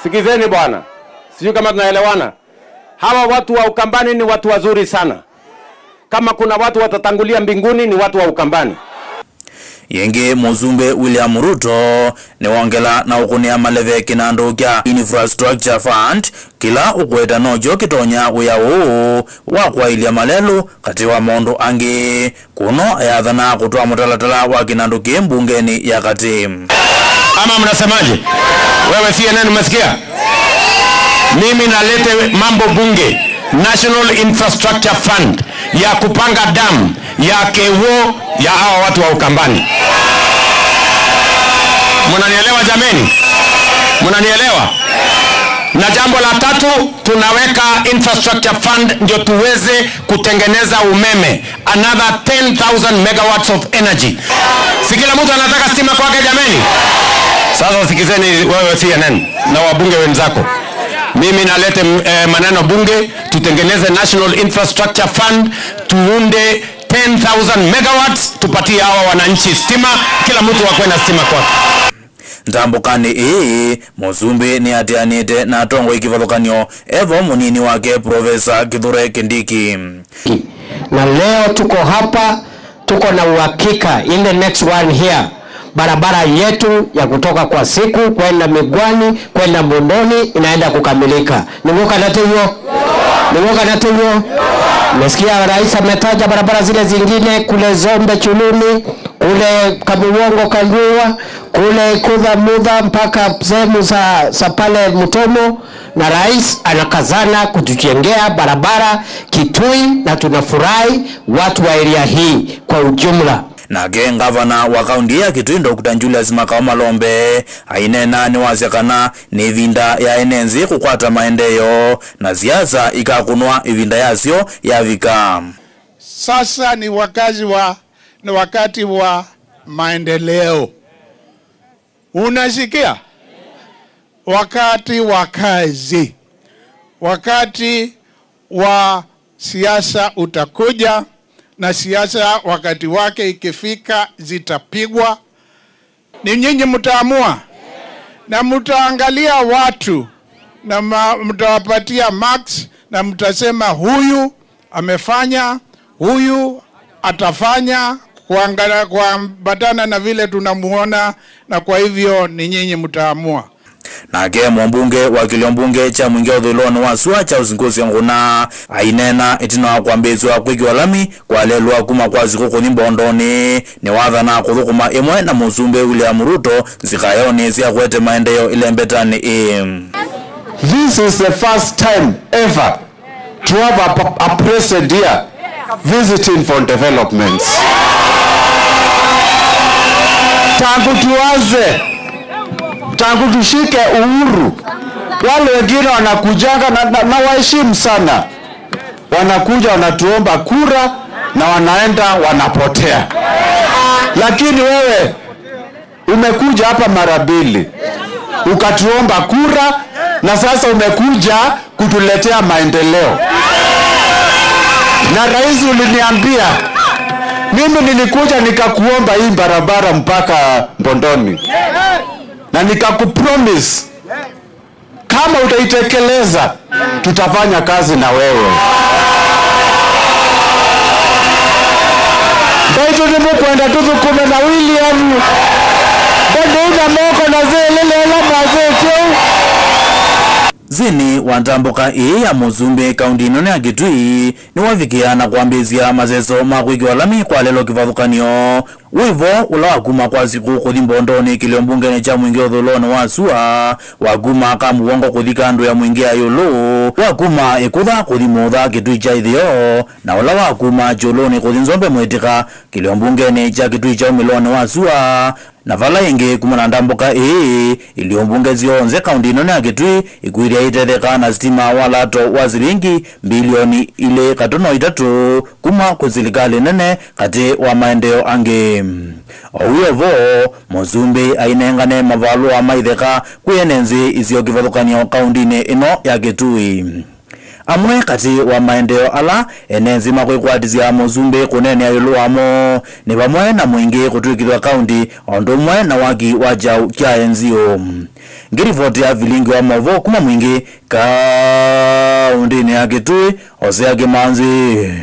Sikizeni bwana. Sijui kama tunaelewana. Hawa watu wa Ukambani ni watu wazuri sana. Kama kuna watu watatangulia mbinguni ni watu wa Ukambani. Yenge Muzumbe William Ruto ni wongela na ukunia maleve kinando kya Infrastructure Fund kila ukweta nojo kitonya uyao wakwa ilia malelu katiwa mondo ange kuno ayadhana kutua mutalatala wa kinando mbungeni ya kati. Ama mnasemaje? Wewe CNN umesikia? Mimi nalete mambo bunge, National Infrastructure Fund ya kupanga damu ya Kewo ya hawa watu wa Ukambani. Mnanielewa jameni? Mnanielewa? Na jambo la tatu, tunaweka Infrastructure Fund ndio tuweze kutengeneza umeme, another 10,000 megawatts of energy. Si kila mtu anataka stima kwake jameni? Sasa sikizeni wewe CNN na wabunge wenzako. Mimi nalete maneno bunge, tutengeneze National Infrastructure Fund, tuunde 10,000 megawatts, tupatie hawa wananchi stima, kila mtu akwe na stima kwake. Ntambukani Muzumbe ni atianite na tongo ikivalukanyo evo munini wake Professor Kithure Kindiki. Na leo tuko hapa, tuko na uhakika in the next one here barabara yetu ya kutoka kwa Siku kwenda Migwani kwenda Mbondoni inaenda kukamilika. Nimuka natuyo? Nimuka natuyo? Mesikia rais ametaja barabara zile zingine kule Zombe Chuluni, kule Kabuwongo Kandua, kule Kudha Mudha mpaka sehemu za pale Mutomo, na rais anakazana kutujengea barabara Kitui na tunafurahi watu wa area hii kwa ujumla. Na gavana wa kaunti ya Kitui Dr. Julius Makao Malombe ainena ni wazekana ni ivinda ya enenzi kukwata maendeleo na siasa ikakunwa ivinda yasio ya vika. Sasa ni wakati wa maendeleo. Unasikia? Wakati wa kazi. Wakati wa siasa utakuja, na siasa wakati wake ikifika zitapigwa. Ni nyinyi mtaamua. Na mtaangalia watu na mtawapatia marks na mtasema huyu amefanya, huyu atafanya, kuambatana na vile tunamuona, na kwa hivyo ni nyinyi mtaamua. Nake mbunge wa Kiliombunge cha Mwingi Udhuloni Wasua cha uzingozi nguna ainena itina kwambezwa kwikiwa lami kwa lelwa kuma kwa zikuku ni Mbondoni ni wathana kuthukuma imwe na Muzumbe William Ruto zikayoni zia kwete maendeleo ile mbetani. This is the first time ever to have a president here visiting for developments. Tangu tushike uhuru, wale wengine wanakujanga na waheshimu sana. Wanakuja wanatuomba kura na wanaenda wanapotea. Lakini wewe umekuja hapa mara mbili, ukatuomba kura na sasa umekuja kutuletea maendeleo. Na rais uliniambia, mimi nilikuja nikakuomba hii barabara mpaka Mbondoni. Na nikakupromise kama utaitekeleza tutafanya kazi na wewe. Baitu ni mukwenda tuzukume na William. Bende ina moko na zile lela mazekyo. Zini wantambuka ya Muzumbe kaunti inone ya Kitui ni wavikiana kuambizia mazeso makwikiwa lami kwa lelo kivathukanio. Wivo ula wakuma kwa siku kuthi Mbondoni Kiliombungeni cha Mwingi Udhuloni Wasua wakuma kamuwongo kuthi kandu ya Mwingi ya Yulu wakuma ikutha kuthi Mutha Kitui cha Ithio na ula wakuma Joloni kuthi Nzombe Mwitika Kiliombungeni cha Kitui cha Umiloni Wasua na vala ingi kumana ndambuka iliombunge zionze kaunti inone ya Kitui ikuiria itetheka na stima walato wa zilingi bilioni ile katono itatu kuma kuzilikali nene kati wa maendeleo ange. Owevo Muzumbe ainengane mavalu wa maitheka kuyenenzi izio kivathukanio kaundine ino ya Kitui. Amwe kati wa maendeleo ala enenzi makwikwatizia Muzumbe kunene ya Yulu amo ni pamwe na Mwingi kutwikithwa kaunti ondumwe na waki wa jau kya enzio. ngirivoti ya vilingi wa Movo kuma mwingi kaundini ya Kitui Hosea Kimanzi.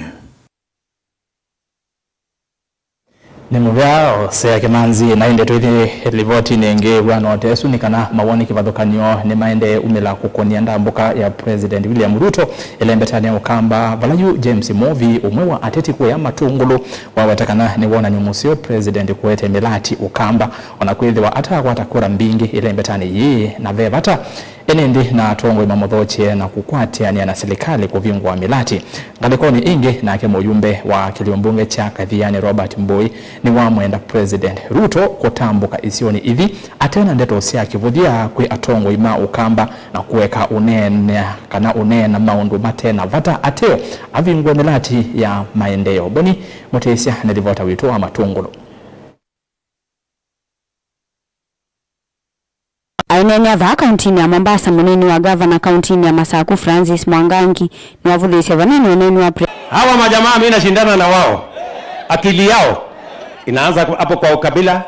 Ni muvya Hosea Kimanzi na inde tuithi rivoti ningi wano tesu nikana mawoni kivathukanio ni maende umila kukonia ndambuka ya President William Ruto elembetania ukamba valayu James Movi umwe wa ateti kuya matungulu wawetakana ni wona nyumusio President kuwete milati ukamba wanakwithiwa ata watakura mbingi elembetani yi na vevata enendi na tongo imamothoche na kukwatiania na serikali kuvingwa milati ngalikoni ingi na ke muyumbe wa kiliombunge cha Kathiani Robert Mbui ni wa mwenda President Ruto kutambuka isioni hivi atena ndeto sia kivudia kwe atongo ima ukamba na kuweka unena maundu matena vata ateo avingwa milati ya maendeo boni motesia nilivota wito wa matungulu. Ainene ava kauntini ya Mombasa muneni wa governor kauntini ya Masaku Francis Mwangangi ni wavudhisya vanani waneni wa hawa majamaa mimi nashindana na wao. Akili yao inaanza hapo kwa ukabila.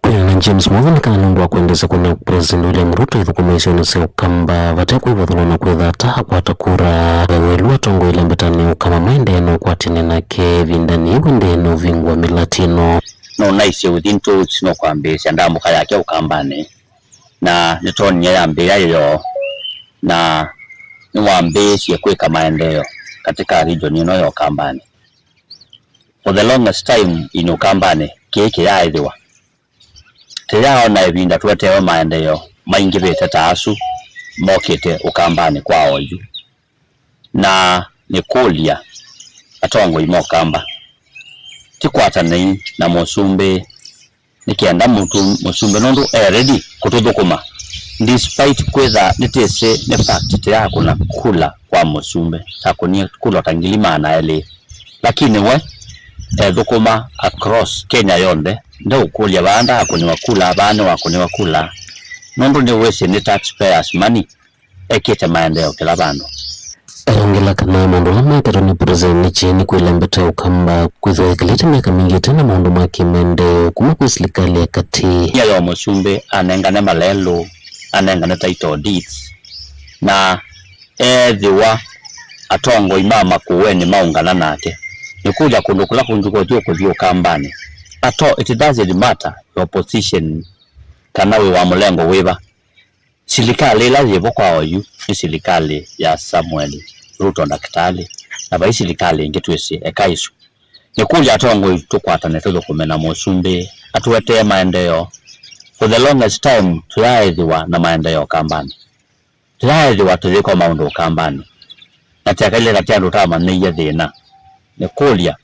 Kuna James Movi kanundwa kuendeza kuna President William Ruto ithukumaisoni se ukamba vateku ivathulona kwitha taha kwa takura welu atongo ilembetani ukama maendeno kwa tinena ke vindani wendeno vingwa milatino no naisi within 2 weeks no kwambisya ndambuka yake ukambani na nitonya ya mbira yo na niwambisye kwika maendeleo katika region ino ya Ukambani. For the longest time in Ukambani keke yaithiwa tayao na ibinda twetewe maendeleo maingi bete taasu mokete Ukambani kwa oju na nikulia atongo imokamba tikwata na Musumbe nikienda Musumbe nondo ready kututhukuma despite kwetha nitese ne fact ya kuna kula kwa Musumbe takonia kula tangilima na ele lakini we thukuma across Kenya yonde ndo kulia banda akoni wakula abana wakoni wakula nondo ne wese ni taxpayers money ekete maendeleo kila bando Erongela kana mandula maitaro President chini kuilembeta ukamba kwithiwa ikilete miaka mingi tena maundu makimende kuma kwa serikali ya kati ya Musumbe anengane malelo anengane title deeds na thiwa atongo imama kuweni maungana nake nikuja kundukula kunjuko tyo kuthio Ukambani ato it doesn't matter your position kana we wa mulengo wiba serikali lazima kwa oyu ni serikali ya Samuel Ruto Daktari na bai serikali ngetwese ekaisu nikuja atongo tukwata netulo kumena Musumbe atuwete maendeleo for the longest time tuyaithiwa na maendeleo Ukambani tuyaithiwa tuliko maundu Ukambani na tiakale katiandu tama neiya thina nikulia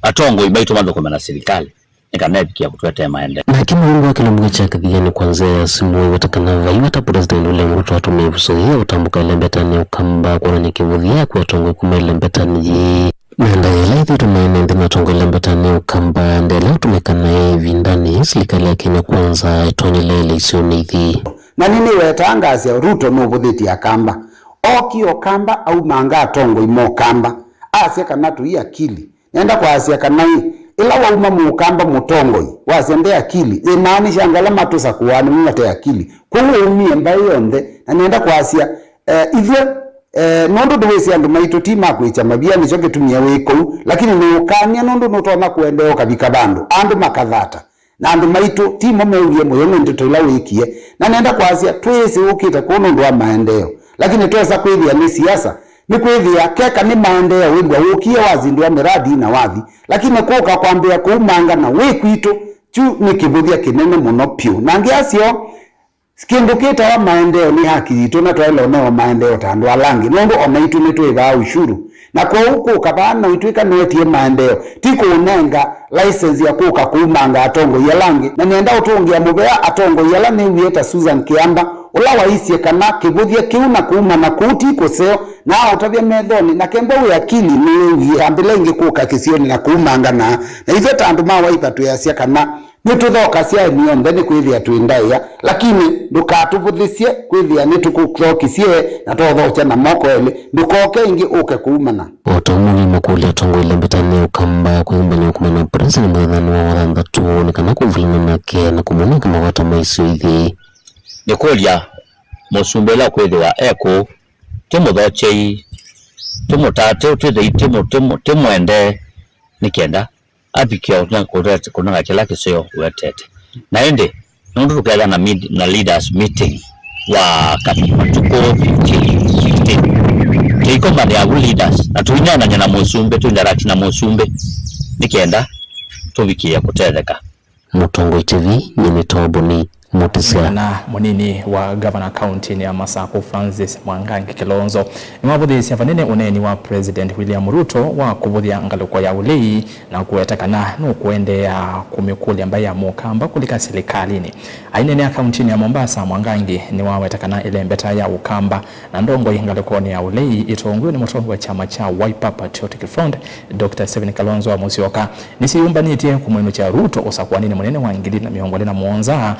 atongo ibaitu mando kumena serikali nikanebikia kutuwete maendeleo na kimungu wa kilombuge cha Kathiani kwanza ya simu watakana vaiwata President William Ruto watumevusohia utambuka ilembetani ukamba kwa nikivudhia kwa tongo kuma ilembetani yi Nanda yelaithi tumaine ndima tongo ilembetani ukamba ndele utumekana hivi ndani serikali ya Kenya kwanza itonye lele isionithi na nini wetangaza Ruto no vuthiti akamba oki okamba au manga tongo imo kamba asia kana tu akili nenda kwa asia kana ila wauma mukamba mutongo wasende akili imaanisha ngala matusa kuwani mungate akili kwa umie mbayo yonde na nenda kwa asia ivyo nondo duwesi andu maito tima kwicha mabia nicho getumia weko lakini ni ukania nondo notona kuendeo kabika bandu andu makathata na andu maito timo meurie moyo ndo ila wikie na nenda kwa asia twese ukita kuno ndo maendeleo lakini twesa kwithia ni siasa ni kwithia keka ni maendeleo wigwa ukie wazindua miradi na wathi lakini kuka kwambia kuumanga na wikwito tu nikivuthia kinene muno piu na ngiasio skindukita wa maendeleo ni haki itu na twailo no maendeleo tandu alangi nondo omaitu nitwiva ushuru na kwa huko kabana uitwika netie maendeleo tiko unenga license ya kuka kuumanga atongo yalangi na nienda utungia mubea atongo yala ni wieta Susan Kiamba ula waisie kana kivuthia kiuna kuuma na kuti koseo na utavya medhoni na kembo ya akili ni ambilengi kuka kisioni na kuumanga na hivyo tandu mawaipa tuyasia kana nituthoka cia niombe ni kwithia twindaya lakini ndukatuvuthisie kwithia nitukuthokisie na tothocha na moko ele ndukoke ingi uke kuumana otomuni makulia tongo ilembetani ukamba kuimbani ukumana President mwithani wa wathantatu nikana kuvulina nake na kumuna kama wata maisio ithi nikulia musumbela kwethwa eko timuthochei timutate timwende nikenda abikia kunanga kila kisio wetete na ende nundu tukega na leaders meeting wa Matuko 15 tiko mali ya leaders na tunyana na musumbe tundarati na musumbe nikenda tubikia kutetheka. Mutongo TV ni mitoboni mutisia na munini wa governor county ni Masaku Francis Mwangangi Kilonzo ni wabuthisia vanene uneni wa President William Ruto wa kubuthia ngaluko ya ulei na kuetakana no kuendea kumikuli ambaye ya mukamba kulika serikalini ainene ya county ya Mombasa. Mwangangi ni wawetakana ile mbeta ya ukamba na ndongo ngaluko ya ulei itongwe ni mutongo wa chama cha Wiper Patriotic Front Dr. Stephen Kalonzo wa Musyoka nisiyumbanite kumwenu cha Ruto osakwanini munene wa ngili na miongole na muonza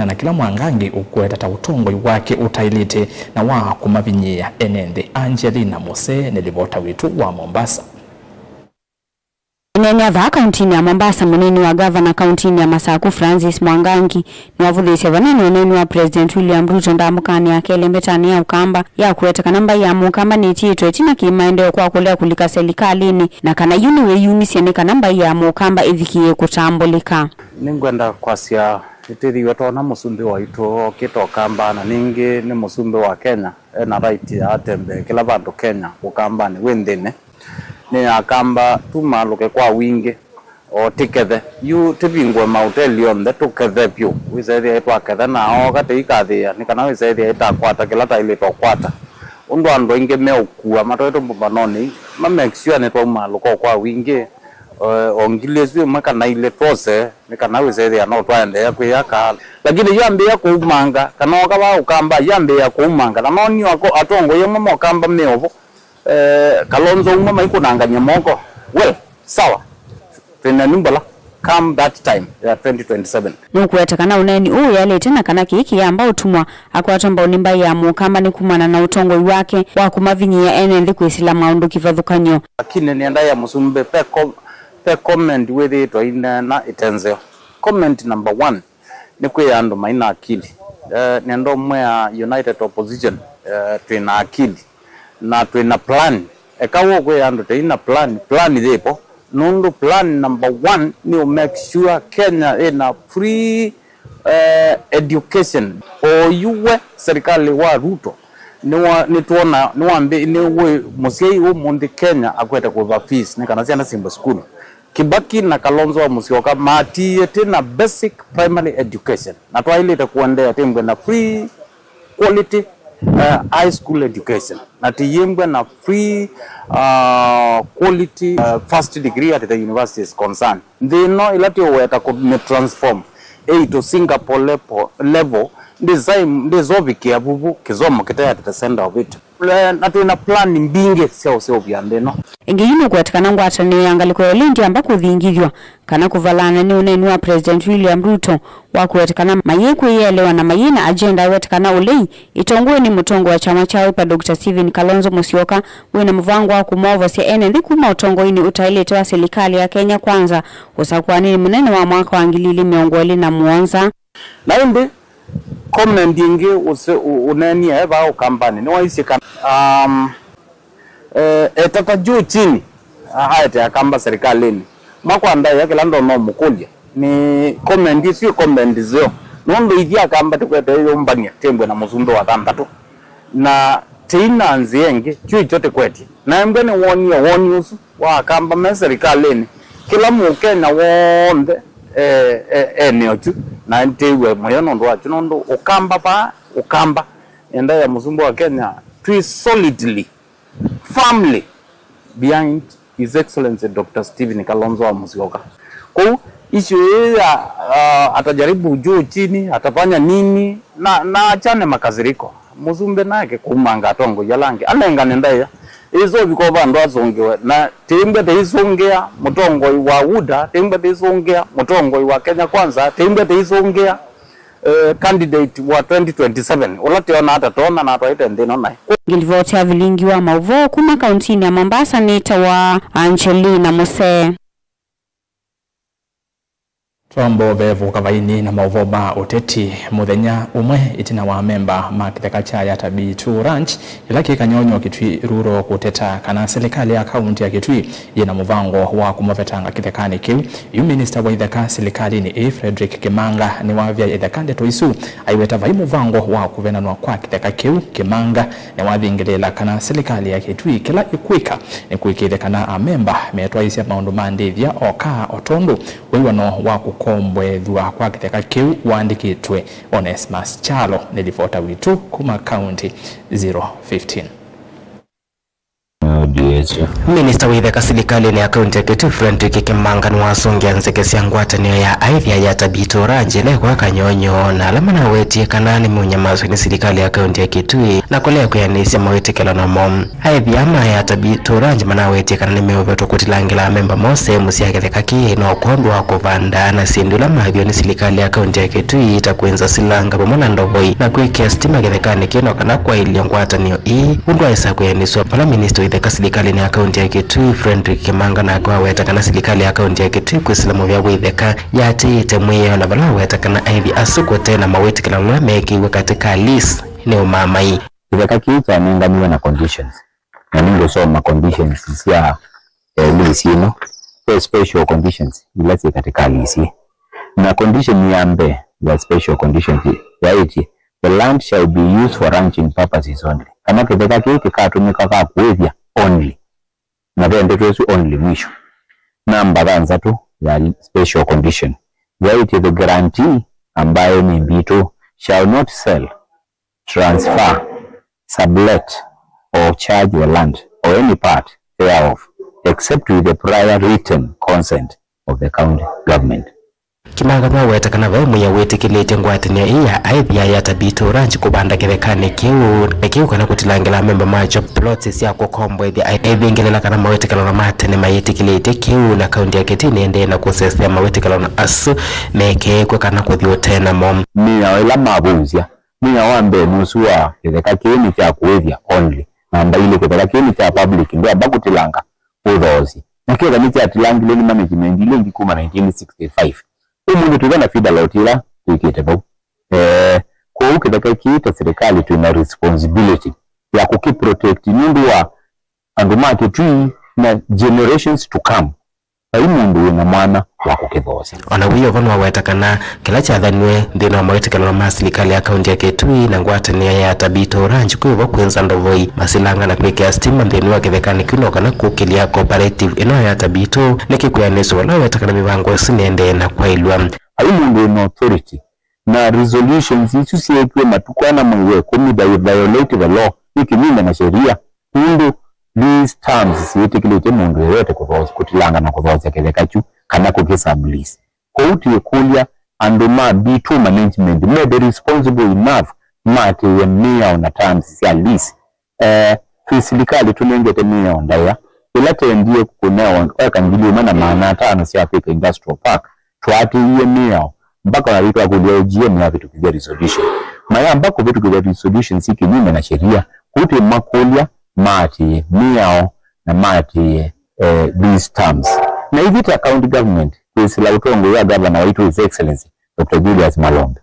na kila Mwangangi ukweta utongoi wake utailite na wa kumavinyia enende. Angelina Mose nilivota witu wa Mombasa. Nene ya kauntini ya Mombasa muneni wa governor kauntini ya Masaku Francis Mwangangi ni wavuthisia vanene uneni wa President William Ruto ndamukani ya kele mbetani ya ukamba ya kuweta kanamba ya mukamba ni chito etina kimaendeo kwa kulea kulika serikalini na kana yuniwe yunisiane kanamba ya mukamba ivikie kutambulika. Ningwenda kwasia itiri wetu na musumbi wa ito kito kamba na ningi ni musumbi wa Kenya na right ya atembe kila bandu Kenya ukamba ni wendene ni akamba tumaluke kwa wingi o tikethe yu tibingwe mauteli onde tukethe pyu wizethi etwa kethe na o gate ikathia ni kana wizethi etakwata kila taile tokwata undu andu inge meukua matoeto mbanoni ma make sure ne to maluko kwa wingi ongilezwe maka na ile tose nikana wizethi ano twende yakuyaka lakini yambe ya kuumanga kana okaba ukamba yambe ya kuumanga na noni wako atongo yemo mokamba meovo Kalonzo umama iko nanganya moko well sawa tena nimbala come that time ya 2027 nukuetakana uneni yale tena kana kiki ya ambao tumwa akwatamba unimba ya mukamba ni kumana na utongo wake wa kumavinyia enende kuisila maundu kivadhukanyo lakini nienda ya musumbe pe comment with it na itenzeo. Comment number 1 ni kwe ando maina akili nendo mwe ya United Opposition tuina akili na tuina plan ekawo kwe ando tuina plan idepo nundu plan number 1 ni make sure Kenya ina free education o yuwe serikali wa Ruto ni tuona ni wambe ni we musiei wo mundi Kenya akweta kuva fees ni kana siana simba school Kibaki na Kalonzo wa Musyoka mati yete na basic primary education na twailite kuendea tembwe na free quality high school education na tiyembwe na free quality first degree at the university is concerned they know ilati weta ko transform to Singapore level design dezobikia bubu kizomo kitaya at the center of it na tuna plan mbinge sio byandeno ingiyino kwatikana ngwatani yangaliko yolindi ambako thingithwa kana kuvalana ni uneni wa President William Ruto wa kuwetikana mayeku yelewa na mayina agenda wetikana ulei itongwe ni mutongo wa chama cha Wiper Dr. Stephen Kalonzo Musyoka wena mvango wa kumovo sia enendi kuma utongo ini utailete wa serikali ya Kenya kwanza usakwani munene wa mwaka wa ngilili miongoli na muonza na indi comment ingi uneni eba o kampani ni waisi kan etata juu chini haete ya kamba serikalini mwaka ndai yake lando no mukulia ni comment sio comment zio nondo idia kamba tukwete yo mbania tembwe na muzumbe wa tandatu na tina nzienge chui chote kweti na mbene woni usu wa kamba me serikalini kila mukenya wonde eneo tu na ntewe moyono ndo wacho nondo ukamba enda ya muzumbe wa Kenya twi solidly firmly behind His Excellency Dr. Stephen Kalonzo wa Musyoka. Kwa issue ya atajaribu juu chini atafanya nini na achane makaziriko muzumbe nake kumanga atongo yalange alenga nendaya izo bikoba ndo azongewe na timbe teisongea mutongo wa UDA timbe teisongea mutongo wa Kenya kwanza timbe teisongea candidate wa 2027 olati ona atatona na atwaite ndino nai ngilivoti avilingi wa mauvo kuma kauntini ya Mombasa nita wa Angelina Mose. Twambo vevu kavaini na mauvoma uteti muthenya umwe itina wa memba makitheka cha ya Tabitu Ranch ilaki kanyonyo Kitui ruro kuteta kana serikali ya kaunti ya Kitui yena muvango wa kumovetanga kithekani kiu yu minister wa itheka serikali ni Frederick Kimanga ni wavya ithekande toisu aiweta vai muvango wa kuvenanwa kwa kitheka kiu Kimanga ni wathingilela kana serikali ya Kitui kila ikwika ni kuikithekana a memba metwaisia maundu mandithia oka otondo wiwano wa kombwe dhua kwa kitheka kiu waandikitwe Onesmus Chalo nilifota witu kuma county 015. Minister wa itheka serikali ya kaunti ya Kitui Frederick Kimanga nwasongia nsekesya ngwatanio ya aithia ya Tabitu Ranch kwa kanyonyo na alama na wetie kanani munyamazo ni serikali ya kaunti ya Kitui na kolea kuyanisya mawetekelo na mom aithia ama ya Tabitu Ranch mana wetie kanani meoveto kutilangila memba mose musi ya kitheka kino kondwa kuvanda na sindula mavyo ni serikali ya kaunti ya Kitui itakuenza silanga pamona ndovoi na kuikia stima kithekani kino kana kwa ili ngwatanio hii undwa isa kuyaniswa pala minister itheka serikali ya kaunti ya Kitui Frederick Kimanga na kwa weta kana serikali ya kaunti ya Kitui kuislamu vya witheka yatite mwiyo na bala weta kana aithi asuko tena maweti kila mlameki katika list ni umamai itheka kiita ningamiwa na conditions na ningo soma conditions ya list ino special conditions ilasi katika list na condition yambe ya special conditions ya iti the land shall be used for ranching purposes only kama kitheka kiita katumika kwa kuwithia only na vende tuwesu only mwisho namba ganza tu ya special condition yaiti the guarantee ambayo ni Bitu shall not sell, transfer, sublet or charge the land or any part thereof except with the prior written consent of the county government. Kimanga mwaweta kana vemu ya wetikilete ngwatanio iya aithia ya Tabitu Ranch kubanda kithekani kiu kana kutilangila memba macho plots ya kukombo ithia aithingilela kana mawetikalo na matene mayetikilete kiu na kaunti ya Kitui ende na kusesea mawetikalo na asu meke kwa kana kuthio tena mom niya ila mabuzia niya wambe nusu wa kitheka kiu cha kuwithia only namba ile kitheka kiu cha public ndio abakutilanga udhozi na kile ni cha tilangile ni management ile ngikuma 1965 umundu tugana fida lautila tuikitebo kwa ukitheka kiita serikali tuna responsibility ya kukeep protect mundu wa anduma Kitui na generations to come mundu na mwana wa kukithosi ona wiyo kono waweta kana kila cha dhanwe ndino mawetekelo na serikali ya kaunti ya Kitui na ngwatanio ya Tabitu Ranch kuiva kwenza ndovoi masilanga na kuwekea stima ndino wa kithekani kino kana kukilia cooperative ino ya Tabitu nikikuyaniswa wala waweta kana mivango sinende na kwa ilwa mundu na authority na resolutions isu siekwe matukwana mwe kumi violate the law ikinyume na sheria mundu these terms siyetekilete mundu yote kutilanga na kuthoza kitheka chu kana kukisablis kouti ekulia anduma Bitu management may be responsible enough mate ya mia na terms ya lease serikali tunengete mia ndaya ilate ndiye kunao akangilio mana maana tano si Africa Industrial Park twati iye mia mpaka walitwa kulia GM ya vitu kivya resolution maya mpaka vitu kivya resolution si kinyume na sheria kuti makulia mati miao na mati these terms na hivi ta county government kuisila utongo ya governor waitu His Excellency Dr. Julius Malombe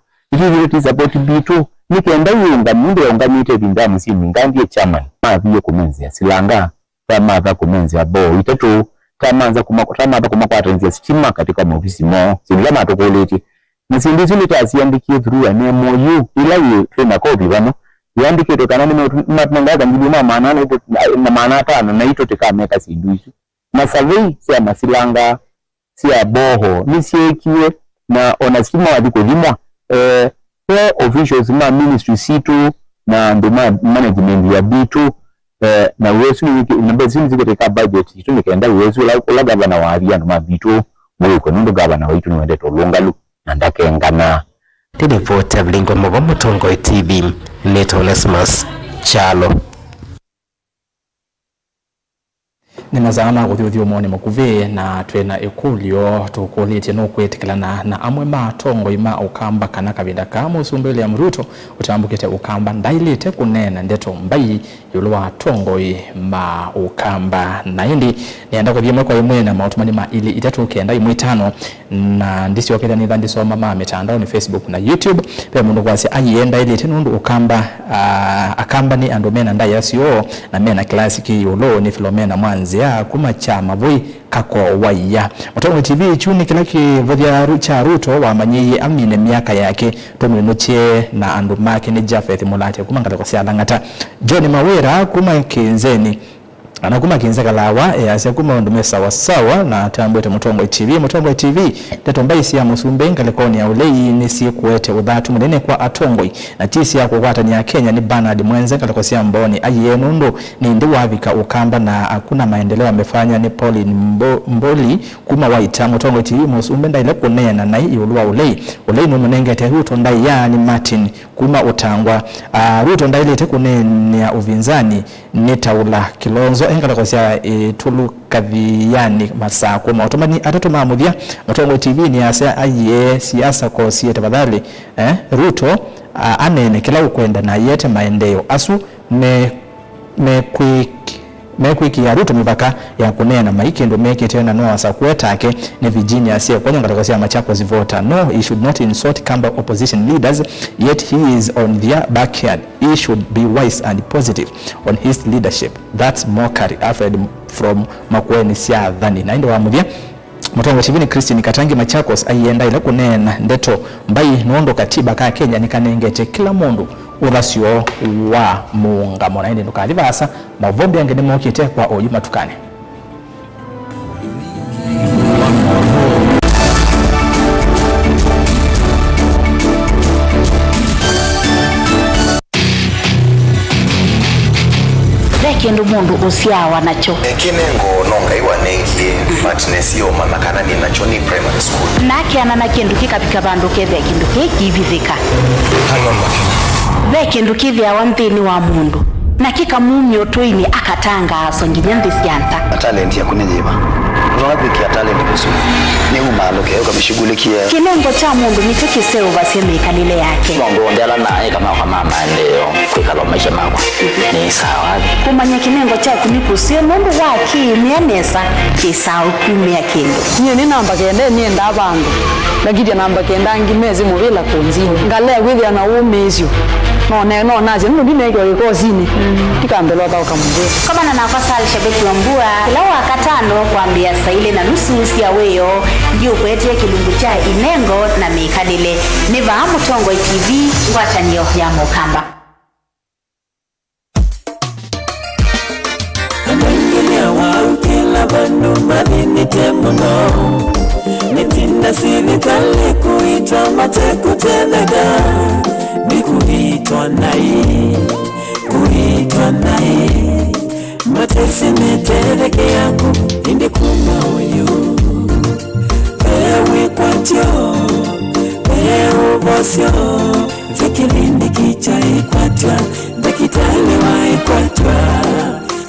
it is about Bitu nikenda yunga mundu ya ungamite vindamu si ngandie chairman maviyo kumenzi ya silanga tamadha kumenzi ya bo itatu tamanza tamadha kumakwata nzi ya stima katika maofisi mo silama atokoleti na sindizi litasiandikie through an MOU ila yu tuna kopi vano yandike tokana ni matunangaza mjuma maana tano na ito teka meka sinduisu na survey siya masilanga siya boho nisiekiwe na onasima wadiko limwa officials ma ministry situ na nduma management ya Bitu na uwesu nambezi nzike teka budget ito nikaenda uwesu ula gavana wa avia numa Bitu mwiko nundo gavana wa itu nwende tolongalu na ndake ngana Tide vote blingo mwa Mutongo TV Neto Onesmus Chalo ni mazama kuthio mwone mukuve na twena ekulio tukolete no kwetekelana na amwe matongo ima ukamba kana kabinda kamo sumbele ya Mruto utambukete ukamba ndailete kunena ndeto mbai yulwa tongo ima ukamba na hindi nienda kwa kwa imwe na mautumani ma ili itatu kenda imwe tano na ndisi wakenda ni dhandi soma ma mitandao ni Facebook na YouTube pe mundu kwasi ayienda ile tenundu ukamba akamba ni andomena ndai yasio na mena classic yolo ni Philomena Mwanzia kuma cha mavui kako waya Mutongo TV chuni kila kivodya cha Ruto wa manyi amine miaka yake tomunoche na andumake ni Jafeth Mulate kuma ngata kwa langata John Mawera kuma kinzeni anakuma kinzeka lawa ase kuma ndume sawa sawa na tambwete Mutongo TV tetombai sia musumbe ngalekoni ya ulei ni si kuete udhatu munene kwa atongoi na tisi ya kukwata ni ya Kenya ni Bernard Mwenze ngalekosia mboni ayenundo ni ndiwavika ukamba na hakuna maendeleo amefanya ni Pauline Mboli kuma waita Mutongo TV musumbe ndaile kunena na iulua ulei numunenge te Ruto ndai ya ni Martin kuma utangwa Ruto ndaile te kunena uvinzani nitaula Kilonzo engalekosia tulu kadhiani masaa kuma otomani atatuma mudia Mutongo TV ni asa aye siasa kwa siete badali Ruto anene kila ukwenda na yete maendeleo asu mekwiki ya Ruto mipaka ya kunena maiki ndo meki tena no asa kuetake ne Virginia asia kwenye ngatakosia Machakos vota no he should not insult Kamba opposition leaders yet he is on their backyard. He should be wise and positive on his leadership. That's mockery Alfred from Makueni sia dhani na ndo wamudia Mutongo TV ni Christine Katangi Machakos ayenda ile kunena ndeto mbai nondo katiba ka Kenya nikanengete kila mundu urasio wa muungamo na indi ndukalivasa mavombi yangene mokite kwa oyu matukane kendo mundu usiawa nacho kinengo nonga iwanengie Martinez yo mamakana ni nacho ni primary school nake ana na kendo kikapika bandu keve kendo kivithika ve kendo kivya wanthini wa mundu na kika mumyo toini akatanga songinya ndisianta talent ya kunyiba unawapiki ya talent kusudi ni umalo keo kamishughulikia kinengo cha mundu ni tukiseo baseme kalile yake mungu ndela naye kama kwa mama ndio kwikalo maisha mako ni sawa kumanya kinengo cha kunipusie mundu waki mianesa kisao kumia kendo niyo ni namba kende ni enda bandu lakini namba kenda ngimezi mubila konzini ngale withia na umezio no naje ndo ndinege yuko zini tikambelo ta ukamubwe kama na nafasi alishabeti wambua kila wakatano kuambia saile na nusu ya weyo ndio kwetie kilungu cha inengo na mikadile niva Mutongo TV ngwacha ndio ya Mukamba Amengine wa ukila bandu madini temuno Nitinda sivitali kuitwa mateku tenega Bikuitwa nai Matesi metereke yangu Indi kuma uyu Pewe kwatyo Pewe ubosyo Vikilindi kicha ikwatwa Vikitali wa ikwatwa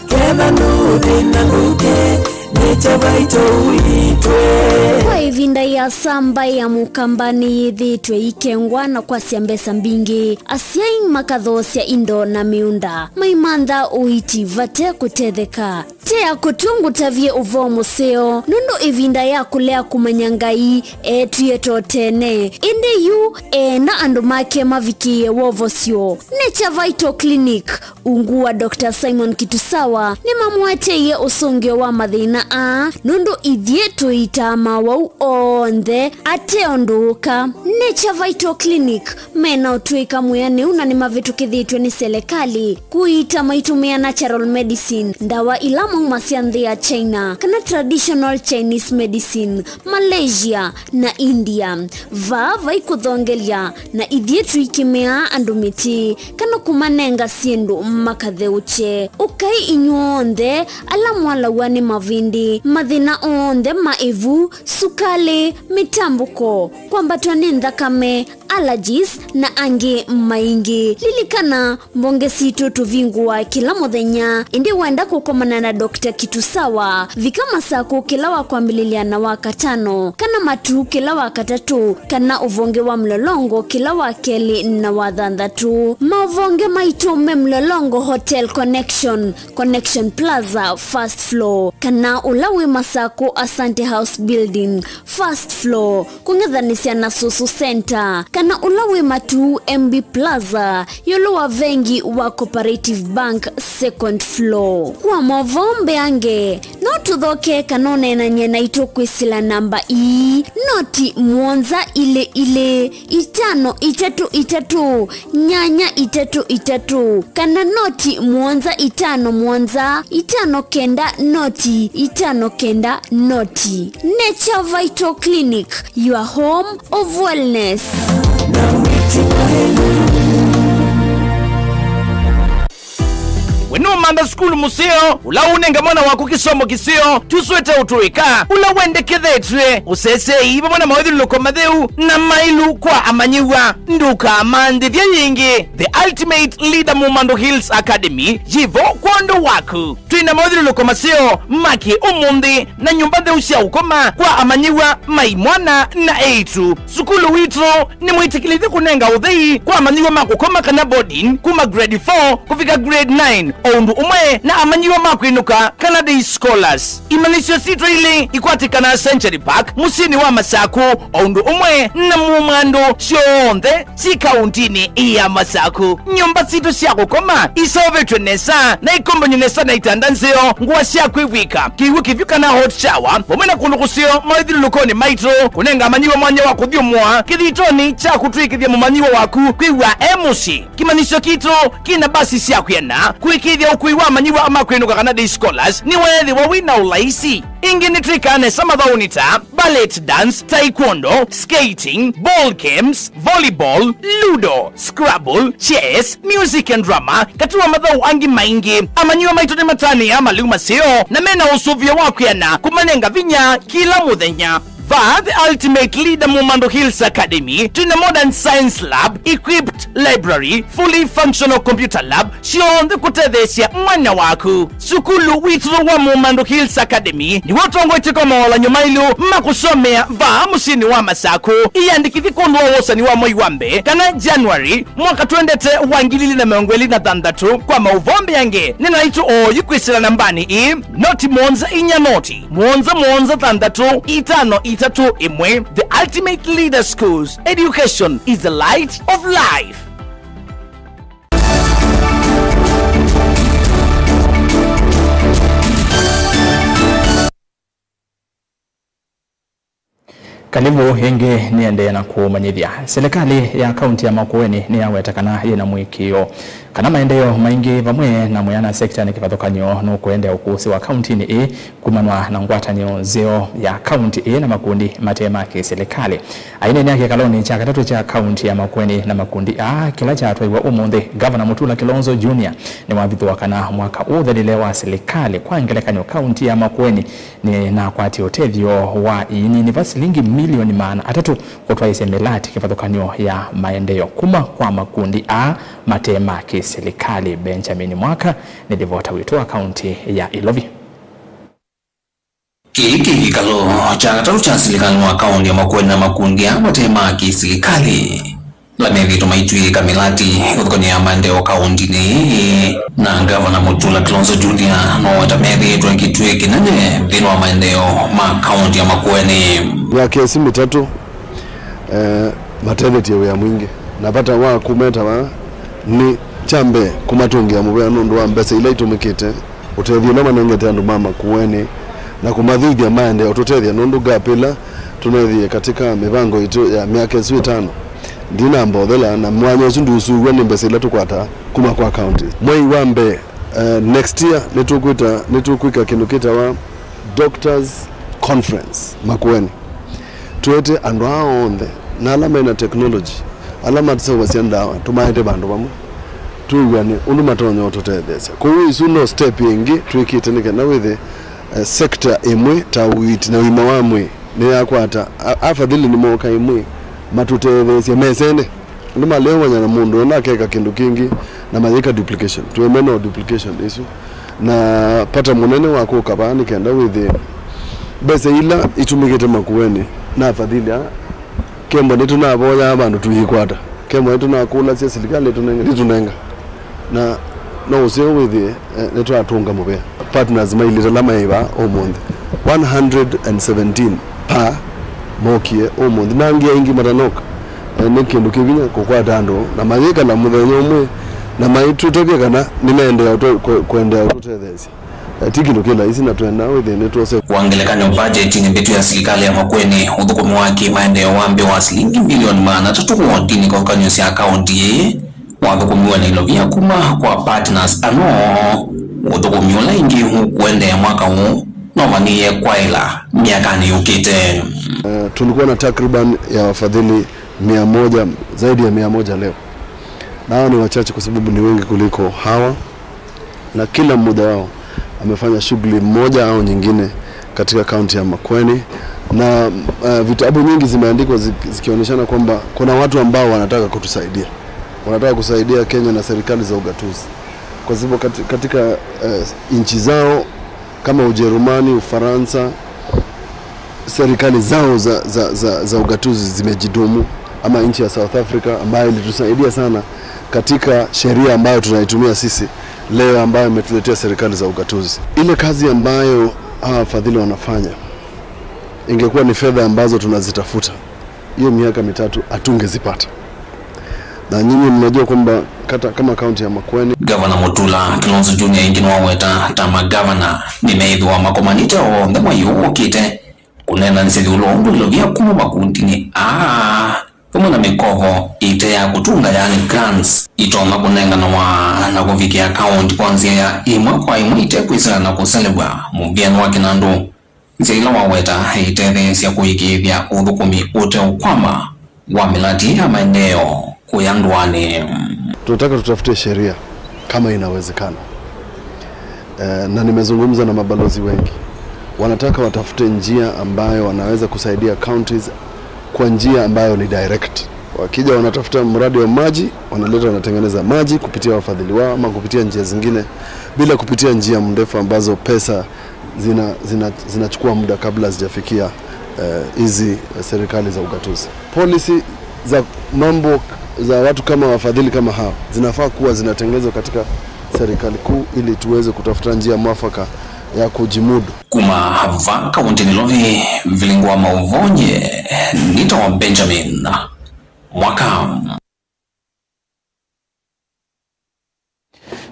Keba nudi na nguke Necha baito uitwe Kwa ivinda ya samba ya Mukambani yithitwe ikengwa na kwa siambesa mbingi asiaing makathosia indo na miunda maimantha uiti vate kutetheka tea kutungu tavie uvo museo nundu ivinda ya kulea kumanyangai tuyeto tene inde yu na andu make mavikie wovosio Nature Vital Clinic unguwa Dr. Simon Kitusawa ni mamwateye usungio wa mathina nundu ithietu itama wau onthe ateonduka Nature Vital Clinic mena utuika muyani una ni mavitu kithitwe ni serikali kuita maitumia natural medicine ndawa ilamo masianthi ya China kana traditional Chinese medicine Malaysia na India vava ikuthongelia na ithietu ikimea andumiti kana kumanenga siendu makatheuche ukai inyuonthe ala mwala wani mavindi mathina onthe maivu sukali mitambuko kwambatwa ni nthakame allergies na ange maingi. Lilikana mbonge situ tuvingua kila muthenya indi wenda kukomana na Dr. Kitusawa vikama saku kila wakwambiliana wakatano kana matu kila wakatatu kana uvonge wa mlolongo kila wakeli na wathandatu. Mavonge maitume mlolongo Hotel Connection Plaza first floor kana ulawi masaku Asante House Building first floor kungethanisia na Susu Center kana ulawi matu MB Plaza yolo wa vengi wa Cooperative Bank second floor. Kwa mavombe ange no tuthoke kanone na nyena itokwisila namba noti mwonza ile itano itatu nyanya itatu kana noti mwonza itano kenda noti. Nature Vital Clinic, your home of wellness. Wenu manda skulu museo, ula unenga mwana waku kisomo kiseo, tuswete utuika, ula wende kethetwe, usese iba mwana mawedhi loko madheu, na mailu kwa amanyiwa, nduka amande vya yingi, the ultimate leader Mumando Hills Academy, jivo kondo waku. Tuina mawedhi loko maseo, maki umundi, na nyumbade usia ukoma, kwa amanyiwa, maimwana na eitu. Sukulu witro, ni mwitikilithi kunenga udhei, kwa amanyiwa makukoma kana boarding, kuma grade 4, kufika grade 9, Oundu umwe na amanyiwa makuinuka Canada Scholars. Imanisyo sitro ili ikwatikana Century Park musini wa Masaku. Oundu umwe na Mumando shionde si kauntini iya Masaku. Nyumba sito siya kukoma isaovetwe nesa na ikombonyo nesa na itandanzeo nguwa siya kuiwika kiwi kivyuka na hot shower. Wamena kulukusio maidhilu lukoni maitro kunenga amanyiwa mwanya waku dhiumwa kithitoni cha kutuikithia mumanyiwa waku kuiwa emusi. Kimanisyo kitro kina basi siya kuyena kuikithia ukuiwa amanyiwa ama kuinuka Canada Scholars ni wethi wawina ulaisi. Ingi nitrikane samadhaunita, ballet dance, taekwondo, skating, ball games, volleyball, ludo, scrabble, chess, music and drama, katuwa madhau angi maingi. Amanyiwa maitone matani ama liuma seo, na mena usuvia wakuyana kumanenga vinya kila muthenya. The ultimate leader Mumando Hills Academy, tuna modern science lab, equipped library, fully functional computer lab, shionde kutethesia mwana waku. Sukulu witro wa Mumando Hills Academy, ni watongo itiko mawala nyumailu, makusomea musini wa Masaku, iyandikithi kondwa wosani wa Moiwambe, kana January, mwaka tuendete wangilili na meongweli na thandatu, kwa mauvombe yange, nina itu yukwisila nambani noti mwonza inya noti, mwonza thandatu, itano itatu imwe. The ultimate leader schools. Education is the light of life. Kalibu henge niende na kumanyithia. Serikali ya kaunti ya Makueni ni yawetakana yena mwikio kana maendeleo maingi vamwe na muyana sekta ni kivathukanyo no kuendea ukusi wa kaunti ni kumanwa na ngwatanio zeo ya kaunti na makundi matema ki serikali. Aine ni yake kaloni cha katatu cha kaunti ya Makueni na makundi kila cha atwaiwa umundi Governor Mutula Kilonzo Jr. ni wavithuakana mwaka uthelilewa serikali kwa ngelekanyo kaunti ya Makueni ni na kwati otethio wa ni vasilingi milioni maana atatu kutwaise melati kivathukanyo ya maendeleo kuma kwa makundi matema ki serikali. Benjamin Mwaka ni devota wito kaunti ya Ilovi. Kiki kikalo cha katatu cha serikali wa kaunti ya Makueni na makundi matema ki serikali la mevito maitwi kamilati kutokonia maendeleo kaunti ni na Governor Mutula Kilonzo Jr. no watamevi tunkitwe kinane vino wa maendeleo ma kaunti ya Makueni ya kesi mitatu maternity ya mwingi napata wa kumeta ni chambe kumatungia mubea nundu wa mbesa ila itumikite utethia na manengete andu mama Makueni na kumathithia maendeleo tutethia nundu gapila tunethie katika mivango itu ya miaka 5 ndina mbothela na mwanya usundu usuwa ni mbesa ila tukwata kuma kwa county mwei wambe next year nitukwika kinukita wa Doctors Conference Makueni tuete andu aonde na alama ina technology alama tsawa siandawa tumaite bandu bamu tuigane undu matonyo ototethesa kuwi isu no step ingi twikite nike na withe sector imwe ta witi na wima wamwe ni yakwata afadhili ni moka imwe matutethesia mesene nduma leo wanya na mundu na keka kindu kingi na mayeka duplication tuemeno duplication issue na pata munene wako kabani kenda with bese ila itumikite makueni na fadhila kembo netu na boya abantu tuyikwata kembo netu na kula sia serikali tunenga na no usio with netu atunga mubea partners mailita lama iba omonde 117 pa mokie omonde nangia ingi matanoka nekindu kibinya kukwata ando na magika na muthenya umwe na maitu tokekana nimeendea kwendea tutethesi tikindu kila isi na twenda within netwose kuangelekana budget ni betu ya serikali ya Makueni udhukumi wake maendeleo wambe wa shilingi milioni 300 kwa dini kwa kanyosi akaunti wadhukumiwa na ilo vya kuma kwa partners ano udhukumi ula ingi hukuende ya mwaka huu na maniye kwa ila miakani ukite. Tulikuwa na takriban ya wafadhili 100 zaidi ya 100 leo. Nao ni wachache kwa sababu ni wengi kuliko hawa na kila mmoja wao amefanya shughuli moja au nyingine katika kaunti ya Makueni na vitabu nyingi zimeandikwa zikionyeshana kwamba kuna watu ambao wanataka kutusaidia. Wanataka kusaidia Kenya na serikali za ugatuzi. Kwa sababu katika nchi zao kama Ujerumani, Ufaransa, serikali zao za ugatuzi zimejidumu, ama nchi ya South Africa ambayo ilitusaidia sana katika sheria ambayo tunaitumia sisi leo ambayo imetuletea serikali za ugatuzi. Ile kazi ambayo hawa fadhili wanafanya ingekuwa ni fedha ambazo tunazitafuta, hiyo miaka mitatu hatungezipata. Na nyinyi mnajua kwamba kama kaunti ya Makueni Governor Mutula Kilonzo Junior ingine waweta tama governor nimeidhwa makomanita o ndema yuo kite kunena nisedi ulongo ilo vya kuma makundi ni kama na mikoho ite ya kutunga yani grants itoma kunenga na kufikia account kwanzia ya imwa kwa imwa ite kuisa na kuselebwa mubiano wake na ndo zila waweta ite ya kuikivya udhukumi ute ukwama wa milati ya maeneo kuyandwane. Tunataka tutafute sheria kama inawezekana. Na nimezungumza na mabalozi wengi. Wanataka watafute njia ambayo wanaweza kusaidia counties kwa njia ambayo ni direct. Wakija wanatafuta mradi wa maji, wanaleta wanatengeneza maji kupitia wafadhili wao ama kupitia njia zingine bila kupitia njia mrefu ambazo pesa zinachukua muda kabla hazijafikia hizi serikali za ugatuzi. Policy za mambo za watu kama wafadhili kama hao zinafaa kuwa zinatengenezwa katika serikali kuu ili tuweze kutafuta njia mwafaka ya kujimudu. Kuma hava kaunti nilovi vilingwa mauvonye nito wa Benjamin Mwaka.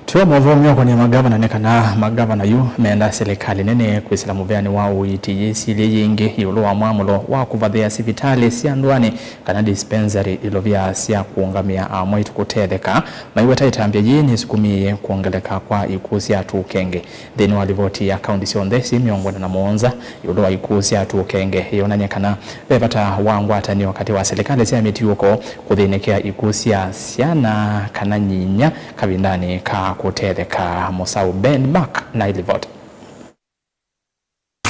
Tuwa mwavomio kwa ni magavana nekana magavana yu meenda serikali nene kwa islamu vyani wao iti ili yingi yulu wa muamulo wa kuvadhia sivitali siandwani kana dispensary ilovia siya kuungamia mwitu kutedeka maiweta itambia jini sikumie kuongeleka kwa ikusi ya tukenge dheni walivoti ya kaundi siondesi miongona na muonza yulu wa ikusi ya tukenge yona nyekana bebata wangu atani wakati wa serikali siya miti yuko kudhinekea ikusi ya siana kana nyinya kabindani ka kutedeka Musau Ben Mark na ilivota.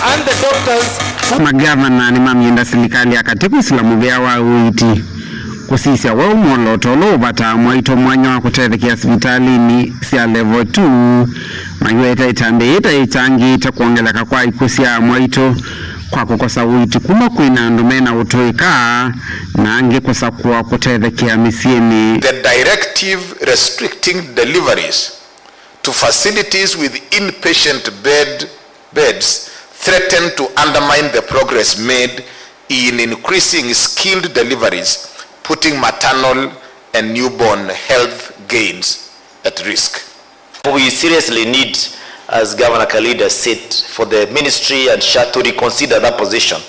And the doctors magavana ni mamienda serikali akatiku islamu vya wa uiti kusisia wa umoloto lo bata mwaito mwanya wa kutedekea hospitali ni sia level 2 mayueta itambe ita ichangi ita kuongeleka kwa ikusia mwaito kwa kukosa uiti kuma kuina ndomena utoika na ange kosa kuwa kutedekea misieni. The directive restricting deliveries to facilities with inpatient beds threaten to undermine the progress made in increasing skilled deliveries, putting maternal and newborn health gains at risk. We seriously need, as Governor Khalid said, for the ministry and SHA to reconsider that position,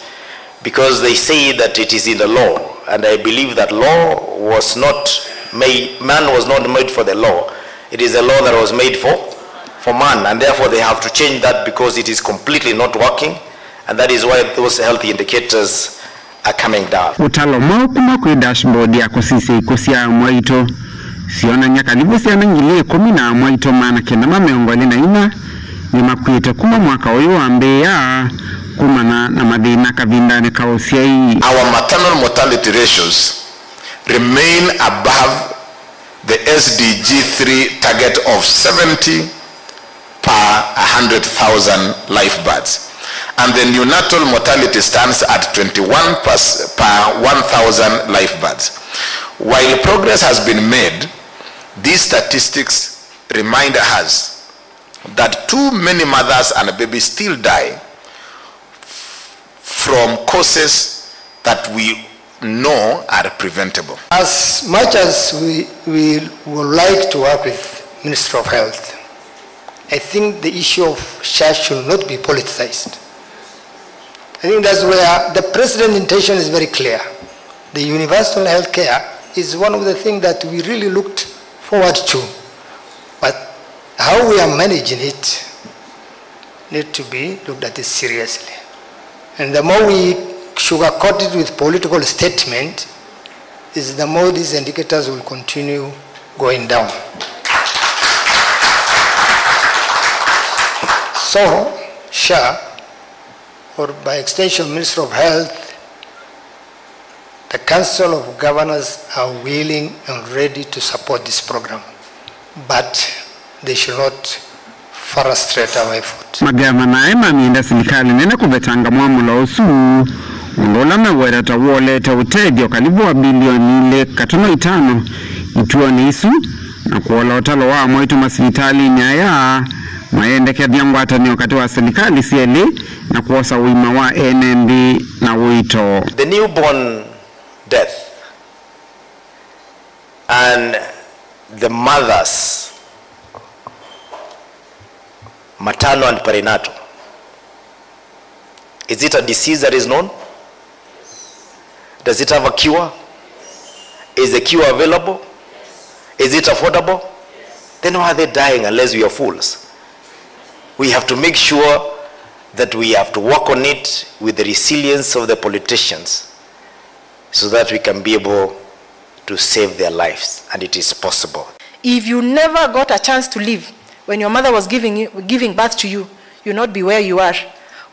because they say that it is in the law, and I believe that law was not made, man was not made for the law. It is a law that was made for man, and therefore they have to change that because it is completely not working, and that is why those healthy indicators are coming down. Utalomo kuma kwa dashboard ya kusisi ikusia mwaito siona nyaka libusi anangilie 10 na mwaito maana kena mameongole na ina ni makuita kuma mwaka uyu ambea kuma na madina kavindane kausia hii. Our maternal mortality ratios remain above the SDG 3 target of 70 per 100,000 lifebirds. And the neonatal mortality stands at 21 per 1,000 lifebirds. While progress has been made, these statistics remind us that too many mothers and babies still die from causes that we know are preventable. As much as we would like to work with Minister of Health, I think the issue of SHA should not be politicized. I think that's where the President's intention is very clear. The universal health care is one of the things that we really looked forward to. But how we are managing it need to be looked at it seriously. And the more we sugarcoat it with political statement, is the more these indicators will continue going down. So, SHA, or by extension Minister of Health, the Council of Governors are willing and ready to support this program, but they should not frustrate our effort. Magavana mamienda serikali nena kuvetanga mwamulo usu undola mewera tawole tautedio karibu wa bilioni ile katono itano ituwa ni isu na kuola otalo wa mwitu masivitali nyaya maende kia diangwata ni wakati wa serikali sieli na kuosa uima wa NMB na wito. The newborn death and the mothers, maternal and perinatal, is it a disease that is known? Does it have a cure? Is the cure available? Is it affordable? Then why are they dying unless we are fools? We have to make sure that we have to work on it with the resilience of the politicians so that we can be able to save their lives, and it is possible. If you never got a chance to live when your mother was giving birth to you, you'll not be where you are.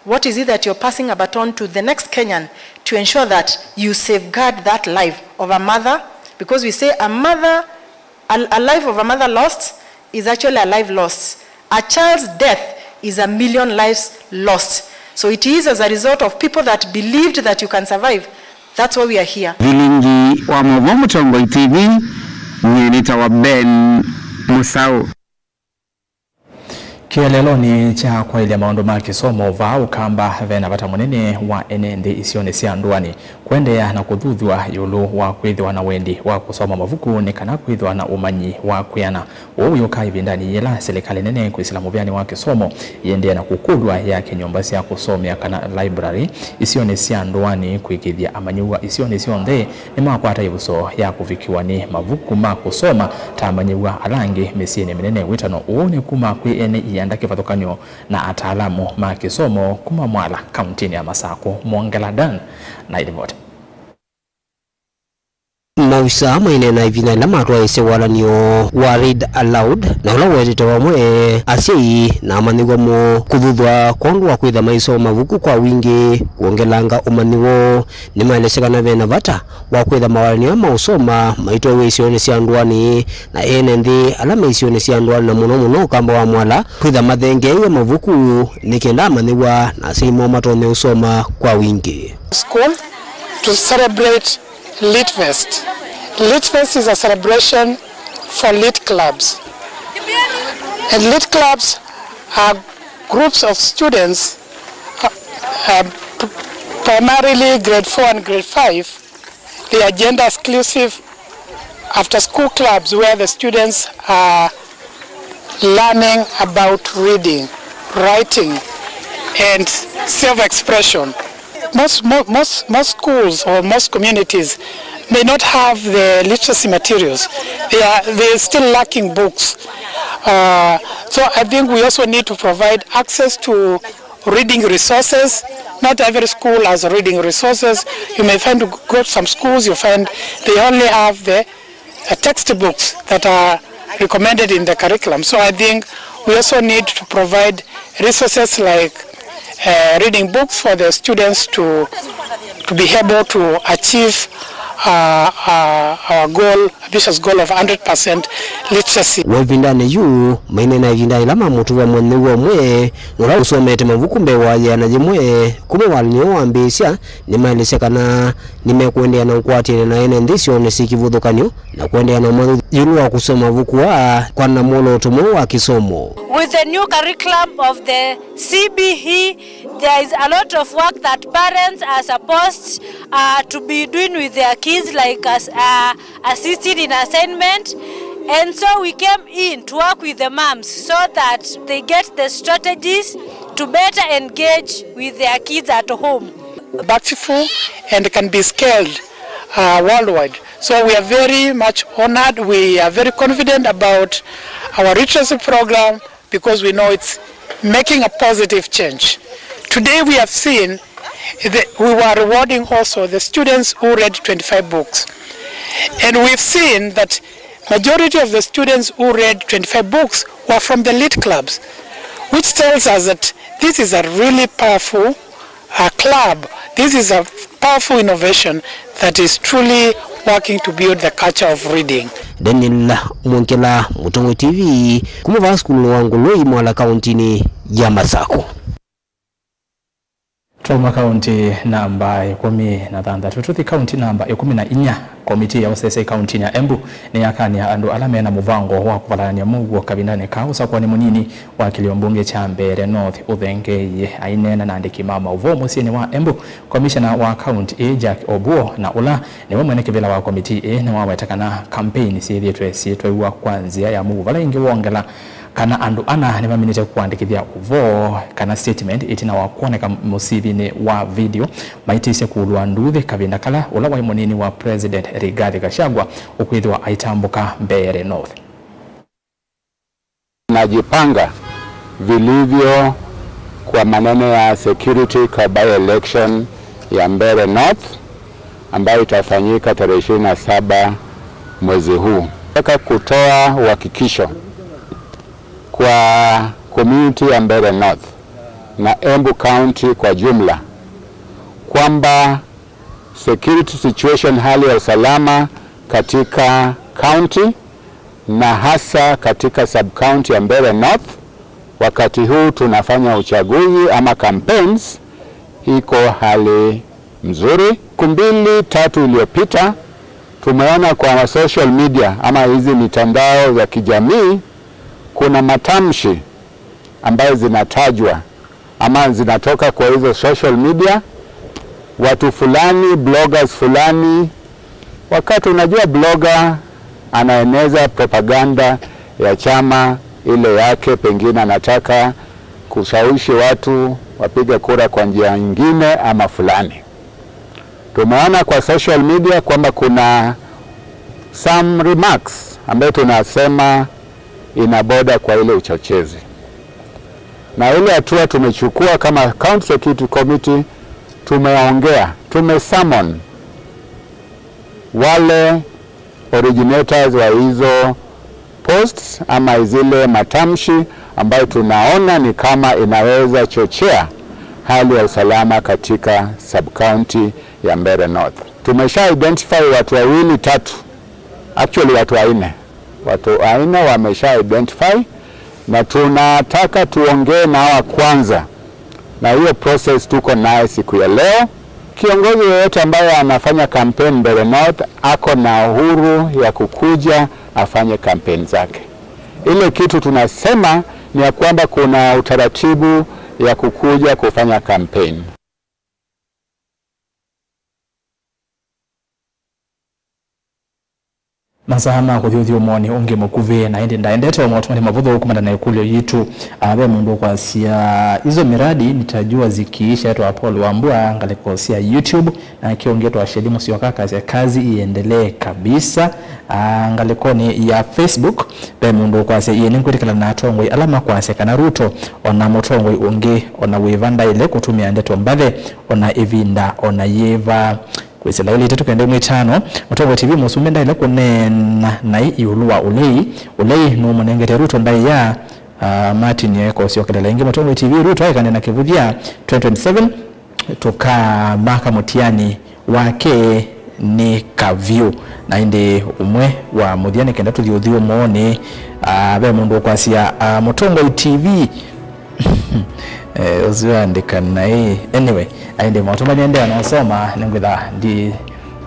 What is it that you're passing a baton to the next Kenyan to ensure that you safeguard that life of a mother? Because we say a life of a mother lost is actually a life lost. A child's death is 1 million lives lost. So it is as a result of people that believed that you can survive. That's why we are here. Vilingi wa Movomo Tongoi TV, nyenita wa Ben Musau. Kielelo ni cha kwa ile maondo maki somo va ukamba vena bata munene wa NND isione sia ndwani kuendea na kudhudhwa yulu wa kwithwa na wendi wa kusoma mavuku ni kana kwithwa na umanyi wa kuyana uyo kai bindani yela serikali nene kuislamu vyani wa kisomo yendea na kukudwa yake nyumba sia kusomea kana library isione sia ndwani kuikithia amanyuwa isione sionde ni makwata yuso ya kuvikiwa ni mavuku ma kusoma tamanyuwa alangi mesiene minene witano uone kuma kwiene yandake vathukanyo na ataalamu ma kisomo kuma mwala kauntini ya Masako Mwangaladan na ilivyote. Mawisa maine na ivina na marua ise walanio wa read aloud na ula wedete wa mwe asii na amanigo mo kudhudhwa kwangu wa kuidha maiso mavuku kwa wingi kuongelanga umanigo ni maeleseka na vena vata wa kuidha mawalanio mausoma maito we isione sianduani na NND alame isione sianduani na muno kamba wa mwala kuidha madhenge ya mavuku nikenda amaniwa na simo matone usoma kwa wingi. School to celebrate Litfest. Litfest is a celebration for lit clubs. And lit clubs are groups of students, primarily grade 4 and grade 5. They are gender exclusive after school clubs where the students are learning about reading, writing, and self-expression. Most schools or most communities may not have the literacy materials. They're still lacking books. So I think we also need to provide access to reading resources. Not every school has reading resources. You may find to go to some schools, you find they only have the textbooks that are recommended in the curriculum. So I think we also need to provide resources like reading books for the students to be able to achieve our goal, ambitious goal of 100% literacy. Wavindane yu maine na vindane lama mutu wa mwenewa mwe nura usomete mavuku mbewa ya na jimwe kume walinyo wambisya ni mailise kana nime kuendea na ukwati na ene ndisyo nesikivudu kanyo na kuendea na mwalu yulu wa kusoma vuku wa kwa na molo tumo wa kisomo. With the new curriculum of the CBE, there is a lot of work that parents are supposed to be doing with their kids, like assisting in assignment. And so we came in to work with the moms so that they get the strategies to better engage with their kids at home. Bountiful and can be scaled worldwide. So we are very much honored. We are very confident about our literacy program because we know it's making a positive change. Today we have seen that we were rewarding also the students who read 25 books. And we've seen that majority of the students who read 25 books were from the lit clubs, which tells us that this is a really powerful club. This is a powerful innovation that is truly working to build the culture of reading. Daniel Mwonkela, Mutongo TV, kumuva skulu wangu loi mwala kauntini ya Masako. Trauma County namba 16 Tututhi County namba 14 komiti ya osese county ya Embu ni yakania andu alame na muvango wa kuvalania mugo kabindane kausa kwa ni munini wa kiliombunge cha Mbeere North Uthengeye ainena na andiki mama uvo musini wa Embu. Commissioner wa county Jack Obuo na ula ni mwene kivila wa komiti na wawetakana campaign sietwe wa kwanzia ya mugo vala ingi wongela kana andu ana ni maminite kuandikithia uvo kana statement itina wa kuoneka musivini wa video maitise kulwa nduthi kabinda kala ula wa munini wa President Rigathi Gachagua ukwithwa aitambuka Mbeere North. Najipanga vilivyo kwa maneno ya security kwa by-election ya Mbeere North ambayo itafanyika tarehe 27 mwezi huu. Nataka kutoa uhakikisho kwa community ya Mbeere North na Embu County kwa jumla kwamba security situation, hali ya usalama katika county na hasa katika sub county ya Mbeere North wakati huu tunafanya uchaguzi ama campaigns iko hali mzuri. 2-3 iliyopita tumeona kwa social media ama hizi mitandao za kijamii kuna matamshi ambayo zinatajwa ama zinatoka kwa hizo social media, watu fulani, bloggers fulani. Wakati unajua blogger anaeneza propaganda ya chama ile yake, pengine anataka kushawishi watu wapige kura kwa njia nyingine ama fulani. Tumeona kwa social media kwamba kuna some remarks ambayo tunasema inaboda kwa ile uchochezi. Na ile hatua tumechukua kama County Security Committee, tumeongea, tumesummon wale originators wa hizo posts ama zile matamshi ambayo tunaona ni kama inaweza chochea hali ya usalama katika sub-county ya Mbeere North. Tumesha identify watu 2-3, actually watu 4. Watu 4 wamesha identify na tunataka tuongee na hawa kwanza. Na hiyo process tuko nayo siku ya leo. Kiongozi yoyote ambaye anafanya campaign Mbeere North ako na uhuru ya kukuja afanye campaign zake. Ile kitu tunasema ni ya kwamba kuna utaratibu ya kukuja kufanya campaign. Masahama kuthio mwoni unge mukuve na ndaendete wa mwatumani mavudho kumanda na ikulio yitu abe mundu kwa siya hizo miradi nitajua zikiisha yetu Apollo Wambua ngaliko siya YouTube na kiongeto wa shelimu siyo kazi iendelee kabisa ngaliko ni ya Facebook be mundu kwa siya ieni mkwetikala na atongwe alama kwa siya kana Ruto ona motongwe unge ona wevanda ile kutumia ndeto mbadhe ona evinda ona yeva kwesela ile tatu kende mwitano Mutongo TV musumenda ile kunena na iulua ulei no munengete Ruto ndai ya Martin yeko sio kedala ingi Mutongo TV Ruto aikanena kivudia 2027 toka maka mutiani wake ni kavyu na indi umwe wa muthiani kenda tuthiuthio mone be mundu kwasia Mutongo TV uziandika nae anyway ainde matuma nyende anasoma ningwitha ndi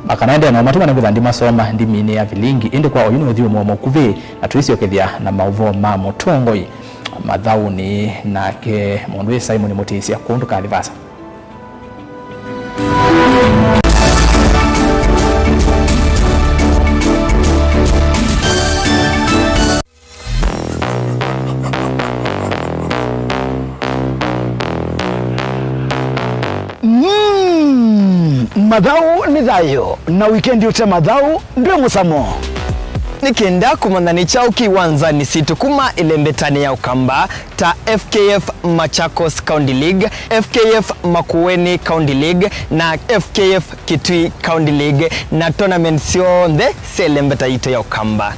makanande na matuma ningwitha ndi masoma ndi mini ya vilingi indi kwa oyuno thio mo kuve atuisio kethia na mauvo ma Mutongo mathauni nake mundu Simon Mutisia kundu kalivasa Mathau ni thayo na weekend yote mathau ndio musamo nikenda kumandani chao kiwanzani situkuma ilembetani ya Ukamba ta FKF Machakos County League, FKF Makueni County League na FKF Kitui County League na tournament sionde selembeta ito ya Ukamba.